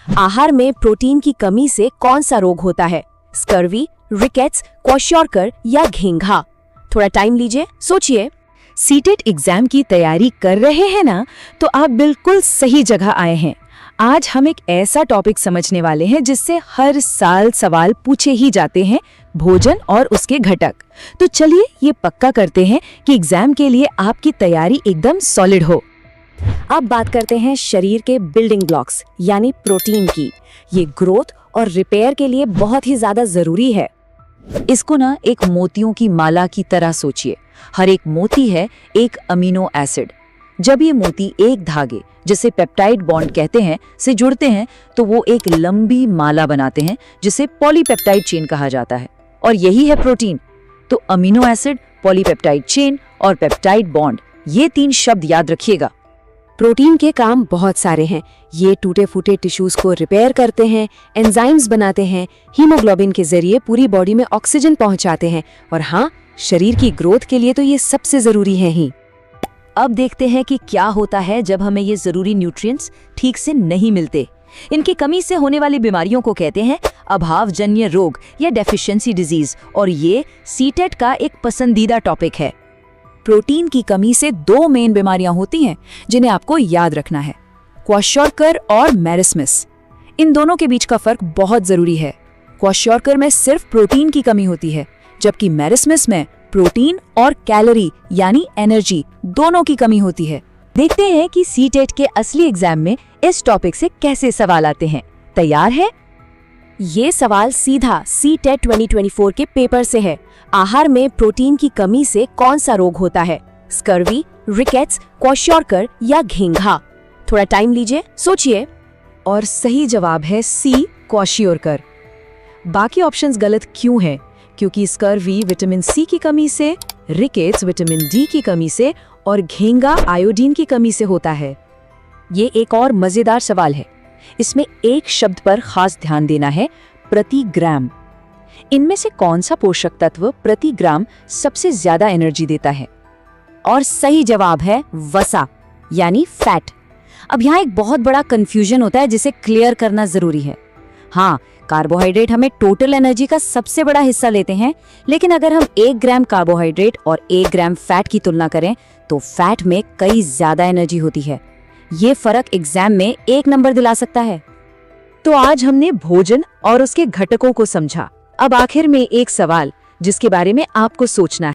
आहार में प्रोटीन की कमी से कौन सा रोग होता है? स्कर्वी, रिकेट्स, क्वाशियोरकर या घेंघा? थोड़ा टाइम लीजिए, सोचिए। सीटेट एग्जाम की तैयारी कर रहे हैं ना, तो आप बिल्कुल सही जगह आए हैं। आज हम एक ऐसा टॉपिक समझने वाले हैं जिससे हर साल सवाल पूछे ही जाते हैं, भोजन और उसके घटक। तो चलिए ये पक्का करते हैं कि एग्जाम के लिए आपकी तैयारी एकदम सॉलिड हो। अब बात करते हैं शरीर के बिल्डिंग ब्लॉक्स यानी प्रोटीन की। ये ग्रोथ और रिपेयर के लिए बहुत ही ज्यादा जरूरी है। इसको ना एक मोतियों की माला की तरह सोचिए। हर एक मोती है एक अमीनो एसिड। जब ये मोती एक धागे, जिसे पेप्टाइड बॉन्ड कहते हैं, से जुड़ते हैं तो वो एक लंबी माला बनाते हैं जिसे पॉलीपेप्टाइड चेन कहा जाता है। और यही है प्रोटीन। तो अमीनो एसिड, पॉलीपेप्टाइड चेन और पेप्टाइड बॉन्ड, ये 3 शब्द याद रखिएगा। प्रोटीन के काम बहुत सारे हैं। ये टूटे फूटे टिश्यूज को रिपेयर करते हैं, एंजाइम्स बनाते हैं, हीमोग्लोबिन के जरिए पूरी बॉडी में ऑक्सीजन पहुंचाते हैं और हाँ, शरीर की ग्रोथ के लिए तो ये सबसे जरूरी है ही। अब देखते हैं कि क्या होता है जब हमें ये जरूरी न्यूट्रिएंट्स ठीक से नहीं मिलते। इनकी कमी से होने वाली बीमारियों को कहते हैं अभावजन्य रोग या डेफिशिएंसी डिजीज, और ये सीटेट का एक पसंदीदा टॉपिक है। प्रोटीन की कमी से 2 मेन बीमारियां होती हैं जिन्हें आपको याद रखना है, क्वाशियोरकर और मेरिस्मस। इन दोनों के बीच का फर्क बहुत जरूरी है। क्वाशियोरकर में सिर्फ प्रोटीन की कमी होती है, जबकि मेरिस्मस में प्रोटीन और कैलोरी यानी एनर्जी दोनों की कमी होती है। देखते हैं कि सीटेट के असली एग्जाम में इस टॉपिक से कैसे सवाल आते हैं। तैयार है? ये सवाल सीधा सीटेट 2024 के पेपर से है। आहार में प्रोटीन की कमी से कौन सा रोग होता है? स्कर्वी, रिकेट्स, क्वाशियोरकर या घेंघा? थोड़ा टाइम लीजिए, सोचिए। और सही जवाब है सी, क्वाशियोरकर। बाकी ऑप्शंस गलत क्यों हैं? क्योंकि स्कर्वी विटामिन सी की कमी से, रिकेट्स विटामिन डी की कमी से और घेंघा आयोडीन की कमी से होता है। ये एक और मजेदार सवाल है। इसमें एक शब्द पर खास ध्यान देना है, प्रति ग्राम। इनमें से कौन सा पोषक तत्व प्रति ग्राम सबसे ज्यादा एनर्जी देता है? और सही जवाब है वसा यानी फैट। अब यहाँ एक बहुत बड़ा कंफ्यूजन होता है जिसे क्लियर करना जरूरी है। हाँ, कार्बोहाइड्रेट हमें टोटल एनर्जी का सबसे बड़ा हिस्सा लेते हैं, लेकिन अगर हम 1 ग्राम कार्बोहाइड्रेट और 1 ग्राम फैट की तुलना करें तो फैट में कई ज्यादा एनर्जी होती है। ये फर्क एग्जाम में 1 नंबर दिला सकता है। तो आज हमने भोजन और उसके घटकों को समझा। अब आखिर में एक सवाल जिसके बारे में आपको सोचना है।